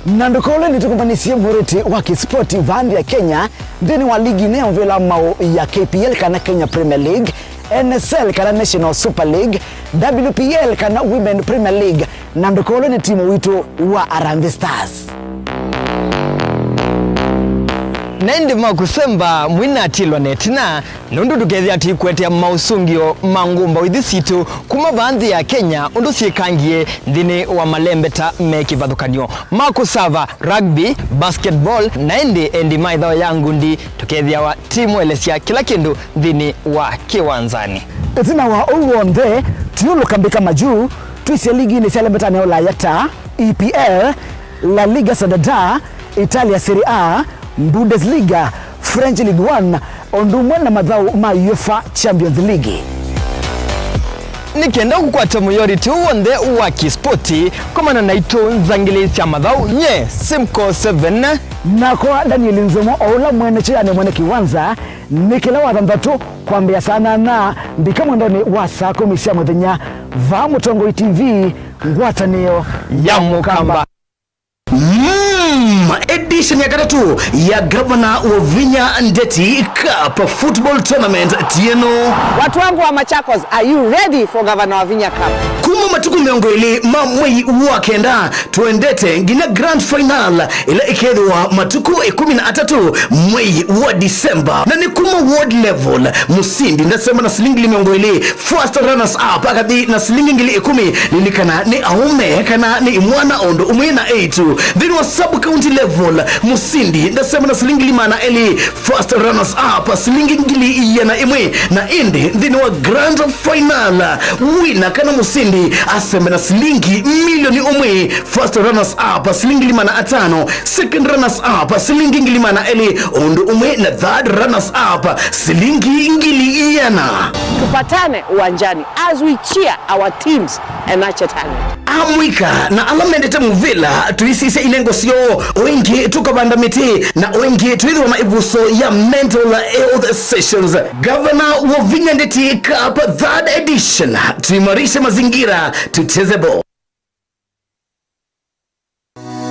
Nandokole nitukumbanisie mureti wa kispoti vandi ya Kenya ndeni wa ligi neo vila mao ya KPL kana Kenya Premier League, NSL kana National Super League, WPL kana Women Premier League. Nandokole ni timu wito wa Harambee Stars. Nende makusemba mwina atilwa netina nundu tukethia tikwetea mausungio mangumba withisitu kuma bandhi ya Kenya undu siekangie ndini wa malembeta mekivadhukanio makusava rugby, basketball na endi maidhao yangu ndi tukethia wa timu elesia kila kindu ndini wa kiwanzani etina wa uwonde tuyulu kambika majuu tuisia ligi ni selembeta neo la yata EPL, La Liga Sadada, Italia Serie A, Bundesliga, French League 1, ondumwe na madhau ma UEFA Champions League. Nikienda kukwata muyori tu wonde wa kispoti kama na naito nzangili sia madhau nye Simco 7 na kwa Daniel Nzomo ola mwene chaya ni mwene kiwanza nikila wathandatu kwambia sana na mbika mwendoni wa saa 10 cia muthenya va Mutongo TV ngwatanio ya Mukamba. Edition ya katatu ya Governor Wavinya Ndeti Cup Football Tournament tieno. Watu wangu wa Machakos, are you ready for Governor Wavinya Cup? Kuma matuku miongoli mamwei wakenda tuendete ngina grand final ila ikedwa matuku 13 mwei wa Disemba na ni kuma world level musindi ndasema na silingi miongoli first runners up akadi na silingi ngili 10 lilikana ni aume kana ni mwana ondo umwena 8 then wa sub county level musindi ndasema na silingi limana eli first runners up silingi ngili yana imwe na indi then wa grand final winner kana musindi aseme na silingi milioni umwe first runners up silingi limana 5 second runners up silingi ngili mana eli ondo umwe na third runners up silingi ngili yana. Tupatane uwanjani as we cheer our teams and nurture talent. Amwika na alamendete muvila tuisise inengo sio wengi tukabanda miti na wengi tuidhwa maibuso ya mental health sessions. Governor Wavinya Ndeti Cup 3rd edition, tuimarishe mazingira tutezebo.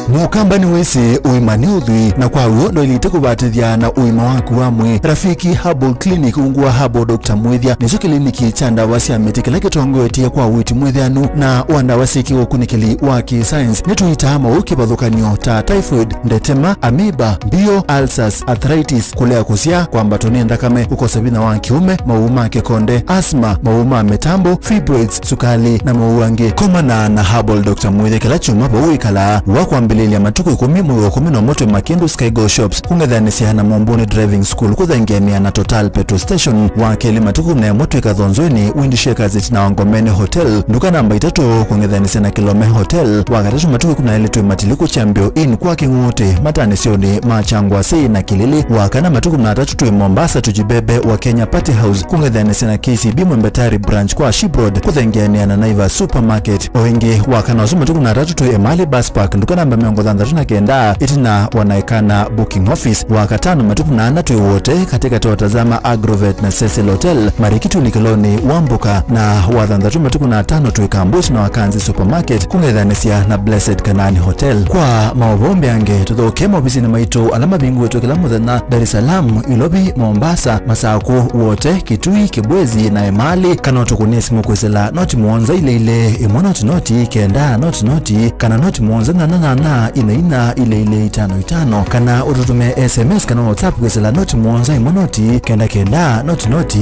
Mukamba ni wese uimani udhui na kwa uondo ilite kubatithia na uima waku wamwe. Rafiki Herbal Clinic ungua Herbal Dr. Mwithia nicho kliniki cha ndawa cia miti kila kitongoetie kwa witi mwithianu na wandawa siki ukunikili wa ki-science nituita mauki bathukanio ta typhoid, ndetema, amoeba, bio, ulcers, arthritis, kulea kusia, kwambatoni ndakame, ukosabina wa kiume, mauma kekonde, asthma, mauma metambo, fibroids, sukali na mauange. Komana na Herbal Dr. Mwithia kila chuma bauikala wakwambili ya matuku 10 mwe 11 Makindu Sky Go Shops kungethanisia na Momboni Driving School kuthengemia na Total Petrol Station wakeli matuku na moto ikathonzweni Windshakers na Wangomeni Hotel nduka namba 3 kungethanisia na Kilome Hotel wakati matuku kuna ile tu matiliku Chambio Inn kwa Kingote matanisioni Machangwa Sei na Kilili wakana matuku na 3 tu Mombasa Tujibebe wa Kenya Party House kungethanisia na KCB Mwembetari branch kwa Shibroad kuthengemia na Naivas Supermarket wengi wakana matuku na 3 tu Emali Bus Park nduka namba miongo thandatu na kenda itina wanaekana booking office wakatano matuku na anatwe wote katika tuwatazama Agrovet na Cecil Hotel Marikitu Nikoloni Wambuka na wathandatu matuku na tano tuikambush na Wakanzi Supermarket kungethanesia na Blessed Kanani Hotel. Kwa maobombe ange tuthoke mobisi na maitu alama bingu wetu kila muthenya Dar es Salaam, Ilobi, Mombasa, Masako wote Kitui, Kibwezi na Emali kana tukunie simu kwesela noti muonza ile imona noti kenda noti kana noti muonza na ina ile 55 kana ututume SMS kana WhatsApp kwesela noti muonza imonoti kenda noti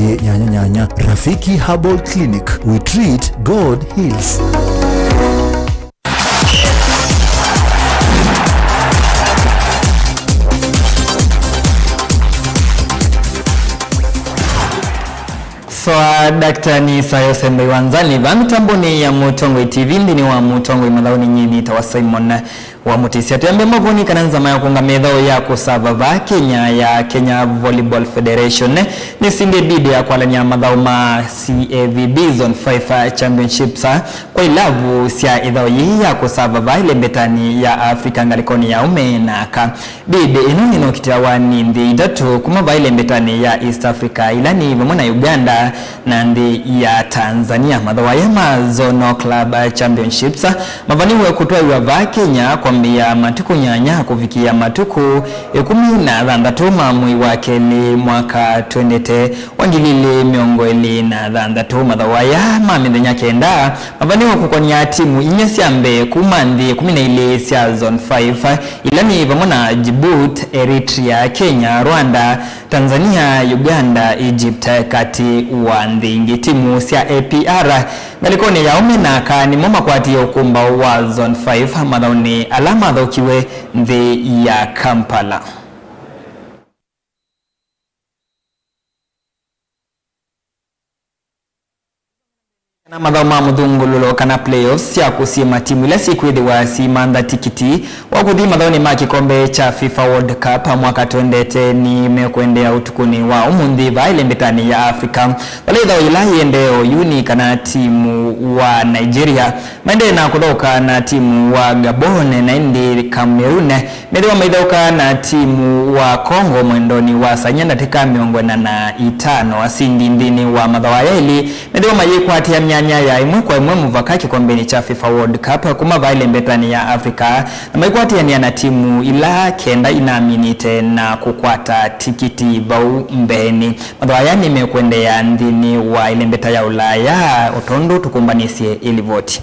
nyanya. Rafiki Herbal Clinic, we treat, God heals. So daktari Sayo Sembe wanzani vamitamboni ya Mutongwe TV ndini wa Mutongwe madhauni nyini tawa Simon wa Mutisia tuambe mavuni kananza maya kunga medhao ya kusava va Kenya ya Kenya Volleyball Federation ni sinde bide ya kwa lanya madhao ma CAVB Zone 5 Championships kwa ilavu siya idhao hii ya kusava va ile mbetani ya Afrika ngalikoni ya umenaka bide inuni nokitia wani ndi idatu kumava ile mbetani ya East Africa ilani vamona Uganda na ndi ya Tanzania madhawa ya Mazono Club Championships mavaniwe kutoa iwa Kenya kwa mbia matuku nyanya kufikia matuku 13 mamui wake ni mwaka 20 wangilili miongo ili na 13 madhawa ya mamindenya kenda mavaniwe kukonia timu inyesiambe kumandi 12 sia Zone 5 ilani vamona Djibouti, Eritrea, Kenya, Rwanda, Tanzania, Uganda, Egypt kati wandingi timu sia APR ngalikoni ya umenaka ni moma kwa ati ya ukumba wa Zone 5 madhauni alama dhokiwe ndi ya Kampala. Na madhao mudhungululo kana playoffs ya kusima timu ile siku ile wa simanda tikiti wa kudhi madhao ni makikombe cha FIFA World Cup mwaka 20 ni mekwendea utukuni wa umundi va ile mbetani ya Afrika wale dhao ilahi endeo uni kana timu wa Nigeria maende na kudhoka na timu wa Gabon na indi Cameroon medewa maidhoka na timu wa Congo mwendoni wa sanyanda teka miongona na itano asindi ndini wa madhao ya ili medewa mayekwa hati ya nyanya ya imwe kwa imwe muvaka kikombeni cha FIFA World Cup kuma vaile mbetani ya Afrika na maikwati ya na timu ila kenda inaminite na kukwata tikiti bau mbeni madhawaya ni mekwende ya ndini wa ile mbeta ya Ulaya otondo tukumbanisie ilivoti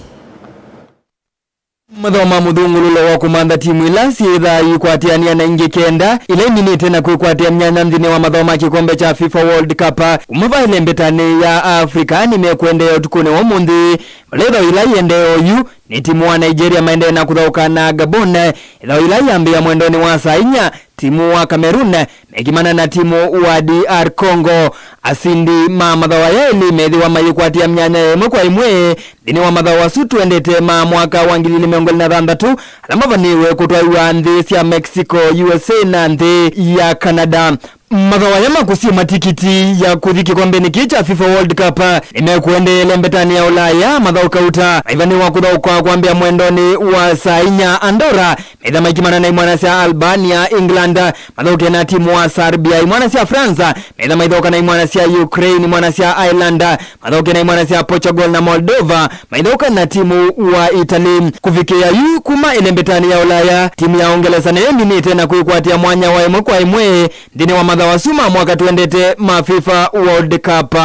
madhoma mudhungululo wa kumanda timu ila siedha yukwatiania na inge kenda ile minite na kukwatia mnyanya mdine wa madhoma kikombe cha FIFA World Cup umava ile mbetani ya Afrika ni mekwende ya utukune wa mundi maleda ila yendeo yu ni timu wa Nigeria maende na kudhauka na Gabon ila ila yambia mwendoni wa sainya timu wa Cameroon mekimana na timu wa DR Congo asindi madhawa ya ili medhi wa mayukwatia mnyanya ya imwe kwa imwe dini wa madhawa sutu endete mwaka wangilili miongoli na randatu alama vaniwe kutua iwa ndhi ya Mexico, USA na ndhi ya Canada madhawa ya makusi matikiti ya kudhiki kwa mbeni kicha FIFA World Cup imekuende ile mbetani ya Ulaya madhau kauta ivani wa kudhau kwa mbia mwendoni wa sainya Andorra medha maikimana na imwanasi Albania, England madhau kena timu wa Serbia imwanasi Franza medha maidhoka na imwanasi Ukraine imwanasi Ireland madhau kena imwanasi Portugal na Moldova maidhoka na timu wa Italy kufikia yu kuma ile mbetani ya Ulaya timu ya Uingereza na yemini tena kuikwatia mwanya wa imwe kwa imwe dini wa madhawa wasuma mwaka tuendete FIFA World Cup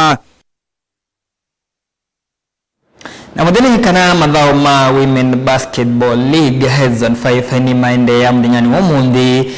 na mwadhini kana madhao ma Women Basketball League Zone 5 ni maende ya mdinyani wa mundi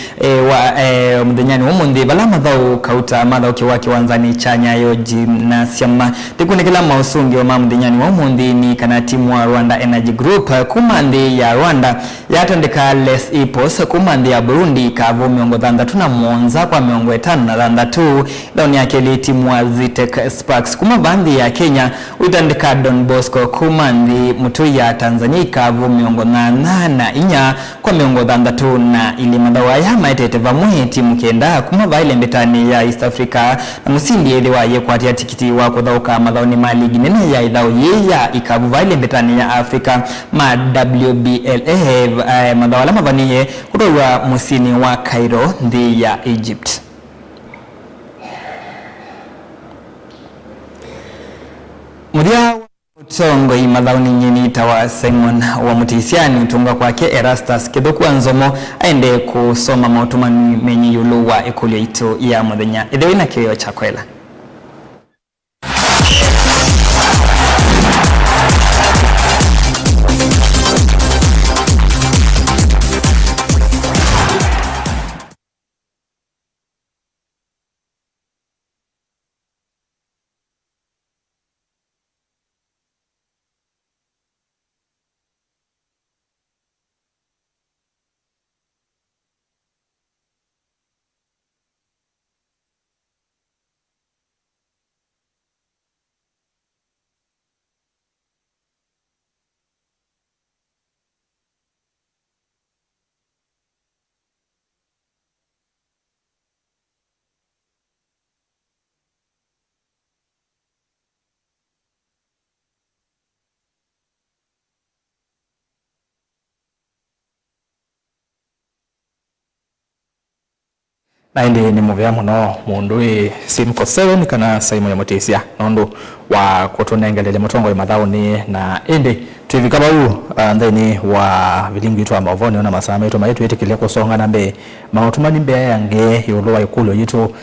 mdinyani wa mundi bala madhao kauta madhao kiwaki wanzani chanya yo gymnasium tikuni kila mausungi wa mdinyani wa mundi ni kana timu wa Rwanda Energy Group kumandi ya Rwanda yatandika Les Ipos kumandi ya Burundi kavu miongo dhandatu na mwonza kwa miongo etano na dhandatu dauni yake li timu wa Zitek Sparks kuma bandi ya Kenya uitandika Don Bosco kumandi mutu ya Tanzania ikavu miongo na inya kwa miongo thandatu na ili madhawa ya maitete vamwe timu kenda kuma vaile mbetani ya East Africa na musindi elewa ye kwa tia tikiti wa kuthauka madhaoni mali ginene ya idhao ye ya ikavu vaile mbetani ya Africa ma WBLA madhawa lama vaniye kutowa musini wa Cairo ndi ya Egypt. Mudia utongo imadhauni nyini tawa Simon wa Mutisiani tunga kwake Erastus Kithuku Nzomo aende kusoma mautumani menyi yulu wa ikulu itu ya muthenya idhewina kiyo chakwela. Na indi ni muvya muno mundu Simco 7 kana Simon ya Mutisia nondo wa kutonengelele mutongo ya madhauni na indi tuivikaba huu ndeni wa vilingu yitu wa mavoni na masama yitu maitu yeti kilia kusonga na mbe mautumani mbe yange yuluwa yukulu yitu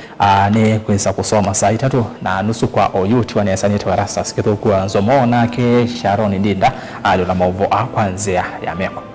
ni kweza kusoma saa 3:30 kwa oyuti wa niasani yetu wa Erastus Kithuku Nzomo na ke Sharon Ndinda alio na mauvo kwanzia ya meko.